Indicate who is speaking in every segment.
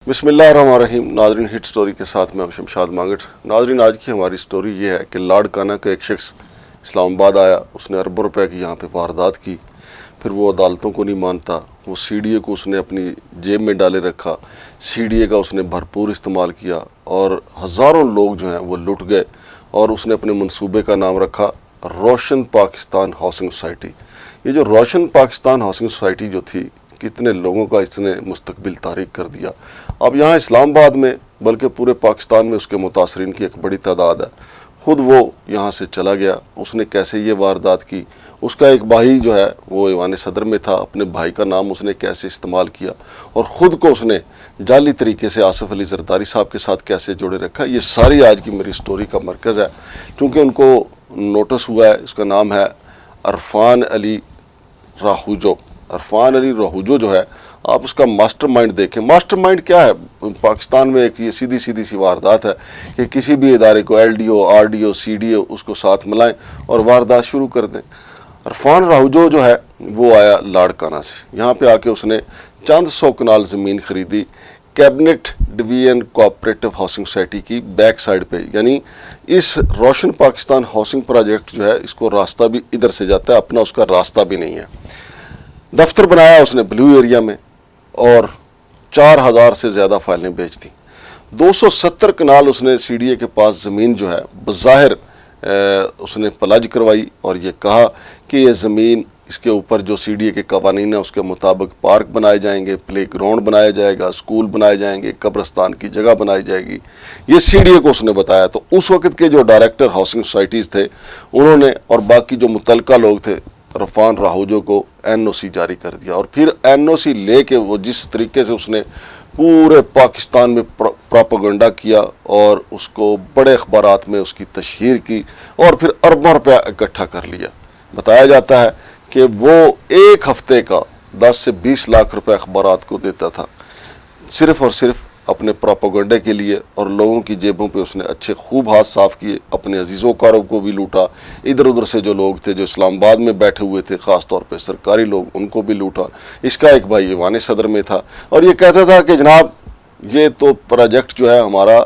Speaker 1: बिस्मिल्लाहिर्रहमानिर्रहीम। नाजरीन, hit story के साथ मैं शमशाद मांगट। नाजरीन, आज की हमारी स्टोरी ये है कि लाड़काना का एक शख्स इस्लामाबाद आया, उसने अरबों रुपए की यहाँ पे वारदात की। फिर वो अदालतों को नहीं मानता, वो सीडीए को उसने अपनी जेब में डाले रखा, सीडीए का उसने भरपूर इस्तेमाल किया और हज़ारों लोग जो हैं वो लुट गए। और उसने अपने मंसूबे का नाम रखा रोशन पाकिस्तान हाउसिंग सोसाइटी। ये जो रोशन पाकिस्तान हाउसिंग सोसाइटी जो थी, कितने लोगों का इसने मुस्तकबिल तारीक कर दिया। अब यहाँ इस्लामाबाद में बल्कि पूरे पाकिस्तान में उसके मुतासरीन की एक बड़ी तादाद है। ख़ुद वो यहाँ से चला गया, उसने कैसे ये वारदात की, उसका एक भाई जो है वो ईवान सदर में था, अपने भाई का नाम उसने कैसे इस्तेमाल किया और ख़ुद को उसने जाली तरीके से आसिफ अली जरदारी साहब के साथ कैसे जोड़े रखा, ये सारी आज की मेरी स्टोरी का मरकज़ है। चूँकि उनको नोटिस हुआ है, उसका नाम है अरफान अली राहूजो। अरफान अली राहूजो जो है, आप उसका मास्टरमाइंड देखें। मास्टरमाइंड क्या है पाकिस्तान में? एक ये सीधी सी वारदात है कि किसी भी इदारे को एलडीओ, आरडीओ, सीडीओ उसको साथ मिलाएं और वारदात शुरू कर दें। अरफान राहूजो जो है वो आया लाड़काना से। यहाँ पे आके उसने चंद 100 कनाल ज़मीन खरीदी cabinet division cooperative housing society की बैक साइड पे। यानी इस रोशन पाकिस्तान हाउसिंग प्रोजेक्ट जो है, इसको रास्ता भी इधर से जाता है, अपना उसका रास्ता भी नहीं है। दफ्तर बनाया उसने ब्लू एरिया में और 4000 से ज़्यादा फाइलें बेच दी। 270 कनाल उसने सीडीए के पास ज़मीन जो है बज़ाहिर उसने पलज करवाई और ये कहा कि ये ज़मीन, इसके ऊपर जो सीडीए के कवानीन है उसके मुताबिक पार्क बनाए जाएंगे, प्ले ग्राउंड बनाया जाएगा, स्कूल बनाए जाएंगे, कब्रस्तान की जगह बनाई जाएगी। ये सीडीए को उसने बताया। तो उस वक्त के जो डायरेक्टर हाउसिंग सोसाइटीज़ थे उन्होंने और बाकी जो मुतलका लोग थे, अरफान राहूजो को एनओसी जारी कर दिया। और फिर एनओसी लेके वो जिस तरीके से उसने पूरे पाकिस्तान में प्रोपेगेंडा किया और उसको बड़े अखबारात में उसकी तशहीर की और फिर अरबों रुपया इकट्ठा कर लिया। बताया जाता है कि वो एक हफ्ते का 10 से 20 लाख रुपए अखबारात को देता था, सिर्फ़ और सिर्फ अपने प्रोपेगेंडे के लिए। और लोगों की जेबों पे उसने अच्छे खूब हाथ साफ़ किए, अपने अजीज़ोकारों को भी लूटा, इधर उधर से जो लोग थे जो इस्लामाबाद में बैठे हुए थे, ख़ास तौर पे सरकारी लोग, उनको भी लूटा। इसका एक भाई ईवान सदर में था और ये कहता था कि जनाब ये तो प्रोजेक्ट जो है हमारा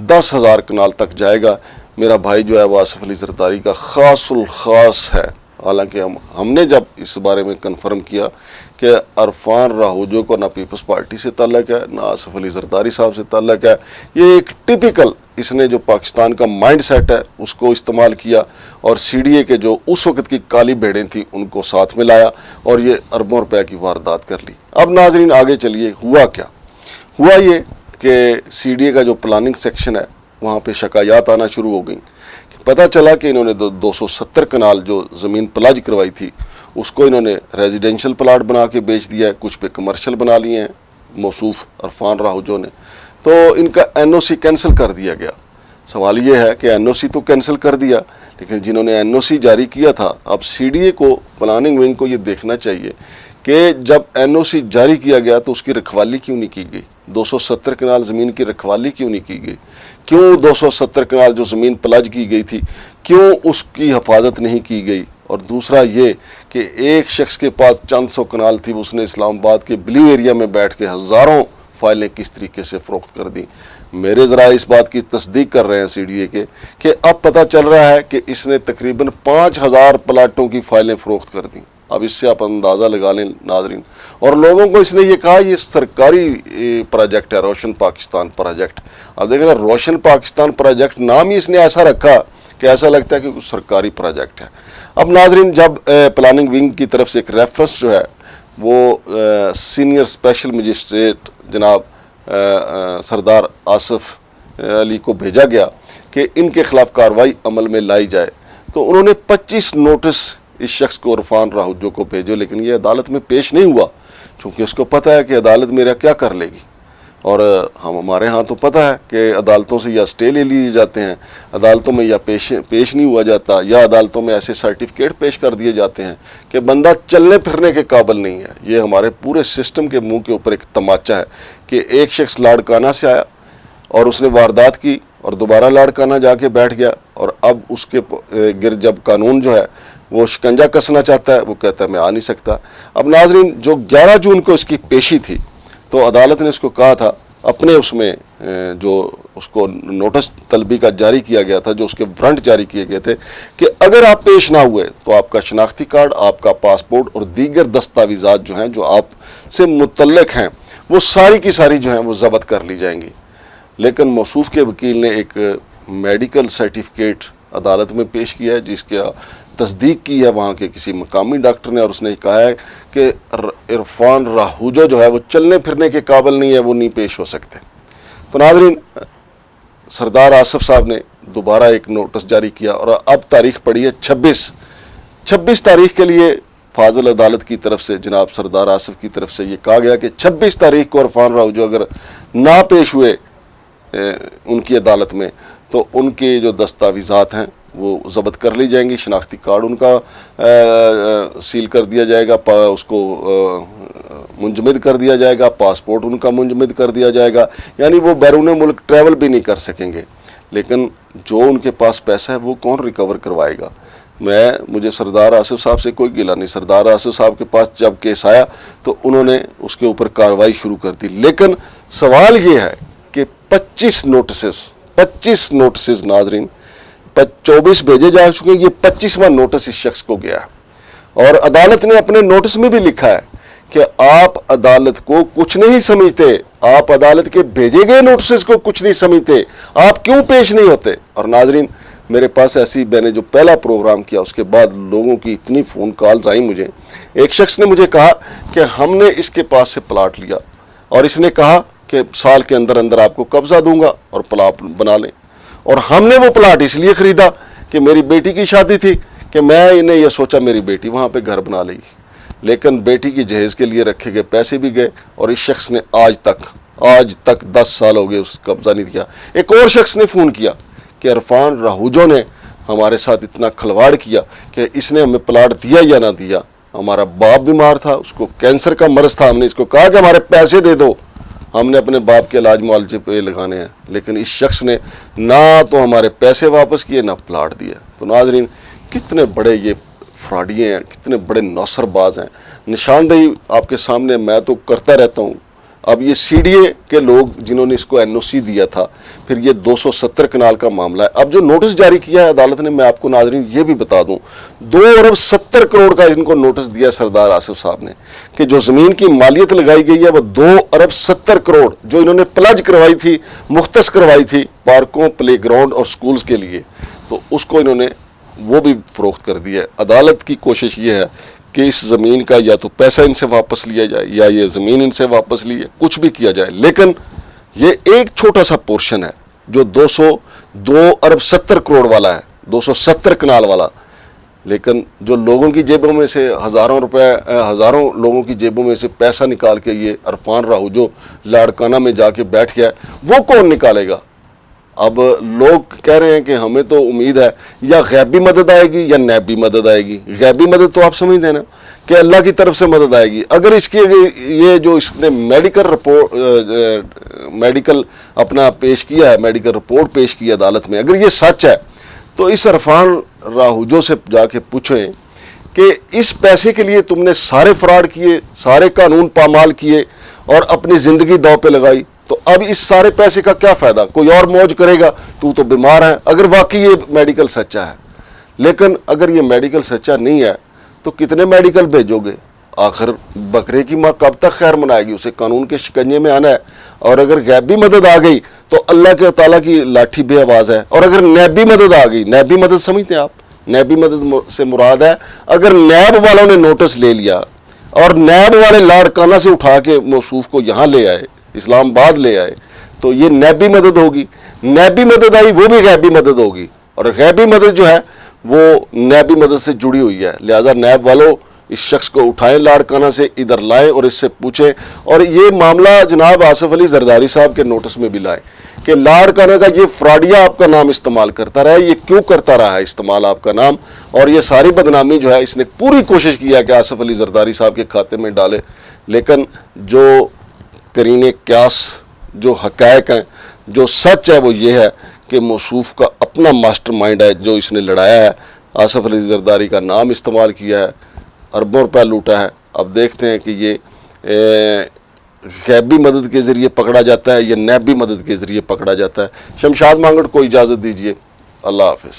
Speaker 1: 10,000 कनाल तक जाएगा। मेरा भाई जो है वो आसिफ अली जरदारी का ख़ासुल ख़ास है। हालांकि हमने जब इस बारे में कन्फर्म किया कि अरफान राहूजो को ना पीपल्स पार्टी से ताल्लुक़ है, ना आसिफ अली जरदारी साहब से ताल्लुक़ है, ये एक टिपिकल इसने जो पाकिस्तान का माइंड सेट है उसको इस्तेमाल किया और सीडीए के जो उस वक्त की काली भेड़ें थी उनको साथ में लाया और ये अरबों रुपए की वारदात कर ली। अब नाजरीन आगे चलिए, हुआ क्या? हुआ ये कि सीडीए का जो प्लानिंग सेक्शन है वहाँ पे शिकायत आना शुरू हो गई। पता चला कि इन्होंने 270 कनाल जो ज़मीन प्लाज करवाई थी उसको इन्होंने रेजिडेंशियल प्लाट बना के बेच दिया है, कुछ पे कमर्शियल बना लिए हैं मौसूफ अरफान राहूजो ने। तो इनका एनओसी कैंसिल कर दिया गया। सवाल ये है कि एनओसी तो कैंसिल कर दिया, लेकिन जिन्होंने एनओसी जारी किया था, अब सीडीए को, प्लानिंग विंग को ये देखना चाहिए कि जब एनओसी जारी किया गया तो उसकी रखवाली क्यों नहीं की गई? 270 कनाल ज़मीन की रखवाली क्यों नहीं की गई? क्यों 270 कनाल जो ज़मीन प्लाज की गई थी, क्यों उसकी हिफाजत नहीं की गई? और दूसरा ये कि एक शख्स के पास चंद 100 कनाल थी, उसने इस्लामाबाद के ब्लू एरिया में बैठ के हज़ारों फाइलें किस तरीके से फ़रोख्त कर दी। मेरे ज़रा इस बात की तस्दीक कर रहे हैं सीडीए के कि अब पता चल रहा है कि इसने तकरीबन 5000 प्लाटों की फाइलें फ़रोख्त कर दी। अब इससे आप अंदाज़ा लगा लें नाजरीन। और लोगों को इसने ये कहा ये सरकारी प्रोजेक्ट है, रोशन पाकिस्तान प्रोजेक्ट। अब देख रहे रोशन पाकिस्तान प्रोजेक्ट नाम ही इसने ऐसा रखा कि ऐसा लगता है कि कुछ सरकारी प्रोजेक्ट है। अब नाजरीन, जब प्लानिंग विंग की तरफ से एक रेफरेंस जो है वो सीनियर स्पेशल मजिस्ट्रेट जनाब सरदार आसिफ अली को भेजा गया कि इनके ख़िलाफ़ कार्रवाई अमल में लाई जाए, तो उन्होंने 25 नोटिस इस शख्स को, अरफान राहूजो को भेजो, लेकिन ये अदालत में पेश नहीं हुआ, चूँकि उसको पता है कि अदालत मेरा क्या कर लेगी। और हमारे यहाँ तो पता है कि अदालतों से या स्टे ले लिए जाते हैं, अदालतों में या पेश नहीं हुआ जाता, या अदालतों में ऐसे सर्टिफिकेट पेश कर दिए जाते हैं कि बंदा चलने फिरने के काबिल नहीं है। ये हमारे पूरे सिस्टम के मुंह के ऊपर एक तमाचा है कि एक शख्स लाड़काना से आया और उसने वारदात की और दोबारा लाड़काना जाके बैठ गया, और अब उसके गिर जब कानून जो है वो शिकंजा कसना चाहता है, वो कहता है मैं आ नहीं सकता। अब नाजरीन, जो 11 जून को इसकी पेशी थी तो अदालत ने उसको कहा था اپنے اس میں جو اس کو نوٹس طلبی کا جاری کیا گیا تھا، جو اس کے وارنٹ جاری کیے گئے تھے کہ اگر آپ پیش نہ ہوئے تو آپ کا شناختی کارڈ، آپ کا پاسپورٹ اور دیگر دستاویزات جو ہیں جو آپ سے متعلق ہیں وہ ساری کی ساری جو ہیں وہ ضبط کر لی جائیں گی۔ لیکن موصوف کے وکیل نے ایک میڈیکل سرٹیفکیٹ عدالت میں پیش کیا ہے جس کا تصدیق کی ہے وہاں کے کسی مقامی ڈاکٹر نے، اور اس نے کہا ہے کہ عرفان راہوجو جو ہے وہ چلنے پھرنے کے قابل نہیں ہے، وہ نہیں پیش ہو سکتے۔ تو ناظرین، سردار آصف صاحب نے دوبارہ ایک نوٹس جاری کیا اور اب تاریخ پڑی ہے 26 تاریخ کے لیے فاضل عدالت کی طرف سے جناب سردار آصف کی طرف سے یہ کہا گیا کہ 26 تاریخ کو عرفان راہوجو اگر نہ پیش ہوئے ان کی عدالت میں تو ان کے جو دستاویزات ہیں وہ ضبط کر لی جائیں گی، شناختی کارڈ ان کا سیل کر دیا جائے گا، اس کو منجمد کر دیا جائے گا، پاسپورٹ ان کا منجمد کر دیا جائے گا، یعنی وہ بیرون ملک ٹریول بھی نہیں کر سکیں گے۔ لیکن جو ان کے پاس پیسہ ہے وہ کون ریکور کروائے گا؟ مجھے سردار آصف صاحب سے کوئی گلہ نہیں، سردار آصف صاحب کے پاس جب کیس آیا تو انہوں نے اس کے اوپر کارروائی شروع کر دی، لیکن سوال یہ ہے کہ 25 نوٹسز ناظرین 24 بھیجے جا چکے ہیں، یہ 25واں نوٹس اس شخص کو گیا ہے، اور عدالت نے اپنے نوٹس میں بھی لکھا ہے کہ آپ عدالت کو کچھ نہیں سمجھتے، آپ عدالت کے بھیجے گئے نوٹسز کو کچھ نہیں سمجھتے، آپ کیوں پیش نہیں ہوتے؟ اور ناظرین، میرے پاس ایسی میں نے جو پہلا پروگرام کیا اس کے بعد لوگوں کی اتنی فون کالز آئیں مجھے، ایک شخص نے مجھے کہا کہ ہم نے اس کے پاس سے پلاٹ لیا اور اس نے کہا کہ سال کے اندر اندر آپ کو قبضہ دوں گا اور پلاٹ بنا لیں، اور ہم نے وہ پلاٹ اس لیے خریدا کہ میری بیٹی کی شادی تھی کہ میں نے یہ سوچا میری بیٹی وہاں پہ گھر بنا لے گی، لیکن بیٹی کی جہیز کے لیے رکھے گئے پیسے بھی گئے اور اس شخص نے آج تک 10 سال ہو گئے اس قبضہ نہیں دیا۔ ایک اور شخص نے فون کیا کہ عرفان راہوجو نے ہمارے ساتھ اتنا کھلواڑ کیا کہ اس نے ہمیں پلاٹ دیا یا نہ دیا، ہمارا باپ بیمار تھا، اس کو کینسر کا مرض تھا، ہم نے اس کو کہا کہ ہمارے پیسے دے دو، ہم نے اپنے باپ کے علاج معالجے پہ لگانے ہیں، لیکن اس شخص نے نہ تو ہمارے پیسے واپس کیے نہ پلاٹ دیا۔ تو ناظرین، کتنے بڑے یہ فراڈیے ہیں، کتنے بڑے نوسر باز ہیں۔ نشاندہی آپ کے سامنے میں تو کرتا رہتا ہوں۔ اب یہ سی ڈی اے کے لوگ جنہوں نے اس کو این او سی دیا تھا، پھر یہ 270 کنال کا معاملہ ہے۔ اب جو نوٹس جاری کیا ہے عدالت نے، میں آپ کو ناظرین یہ بھی بتا دوں، 2 ارب 70 کروڑ کا ان کو نوٹس دیا سردار آصف صاحب نے کہ جو زمین کی مالیت لگائی گئی ہے وہ 2 ارب 70 کروڑ جو انہوں نے پلج کروائی تھی، مختص کروائی تھی پارکوں، پلے گراؤنڈ اور سکولز کے لیے، تو اس کو انہوں نے وہ بھی فروخت کر دیا ہے۔ عدالت کی کوشش یہ ہے کہ اس زمین کا یا تو پیسہ ان سے واپس لیا جائے یا یہ زمین ان سے واپس لی ہے، کچھ بھی کیا جائے، لیکن یہ ایک چھوٹا سا پورشن ہے جو 2 ارب 70 کروڑ والا ہے، 270 کنال والا، لیکن جو لوگوں کی جیبوں میں سے ہزاروں لوگوں کی جیبوں میں سے پیسہ نکال کے یہ عرفان راہوجو لاڑکانہ میں جا کے بیٹھ گیا، وہ کون نکالے گا؟ اب لوگ کہہ رہے ہیں کہ ہمیں تو امید ہے یا غیبی مدد آئے گی یا نیبی مدد آئے گی۔ غیبی مدد تو آپ سمجھ دیں نا کہ اللہ کی طرف سے مدد آئے گی۔ اگر اس کی یہ جو اس نے میڈیکل اپنا پیش کیا ہے، میڈیکل رپورٹ پیش کی عدالت میں، اگر یہ سچ ہے تو اس عرفان راہوجو سے جا کے پوچھیں کہ اس پیسے کے لیے تم نے سارے فراڈ کیے، سارے قانون پامال کیے اور اپنی زندگی داؤ پہ لگائی، تو اب اس سارے پیسے کا کیا فائدہ؟ کوئی اور موج کرے گا، تو بیمار ہے، اگر واقعی یہ میڈیکل سچا ہے۔ لیکن اگر یہ میڈیکل سچا نہیں ہے تو کتنے میڈیکل بھیجو گے؟ آخر بکرے کی ماں کب تک خیر منائے گی؟ اسے قانون کے شکنجے میں آنا ہے، اور اگر غیبی مدد آ گئی تو اللہ کے تعالیٰ کی لاٹھی بے آواز ہے، اور اگر نیبی مدد آ گئی، نیبی مدد سمجھتے ہیں آپ؟ نیبی مدد سے مراد ہے اگر نیب والوں نے نوٹس لے لیا اور نیب والے لاڑکانہ سے اٹھا کے موصوف کو یہاں لے آئے، اسلام آباد لے آئے، تو یہ نیبی مدد ہوگی۔ نیبی مدد آئی وہ بھی غیبی مدد ہوگی، اور غیبی مدد جو ہے وہ نیبی مدد سے جڑی ہوئی ہے، لہذا نیب والوں اس شخص کو اٹھائیں لاڑکانہ سے، ادھر لائیں اور اس سے پوچھیں، اور یہ معاملہ جناب آصف علی زرداری صاحب کے نوٹس میں بھی لائیں کہ لاڑکانہ کا یہ فراڈیا آپ کا نام استعمال کرتا رہا ہے، یہ کیوں کرتا رہا ہے استعمال آپ کا نام، اور یہ ساری بدنامی جو ہے اس نے پوری کوشش کی ہے کہ آصف علی زرداری صاحب کے کھاتے میں ڈالے، لیکن جو قرین قیاس، جو حقائق ہیں، جو سچ ہے وہ یہ ہے کہ موصوف کا اپنا ماسٹر مائنڈ ہے جو اس نے لڑایا ہے، آصف علی زرداری کا نام استعمال کیا ہے، اربوں روپے لوٹا ہے۔ اب دیکھتے ہیں کہ یہ غیبی مدد کے ذریعے پکڑا جاتا ہے یا نیبی مدد کے ذریعے پکڑا جاتا ہے۔ شمشاد مانگڑ کو اجازت دیجیے، اللہ حافظ۔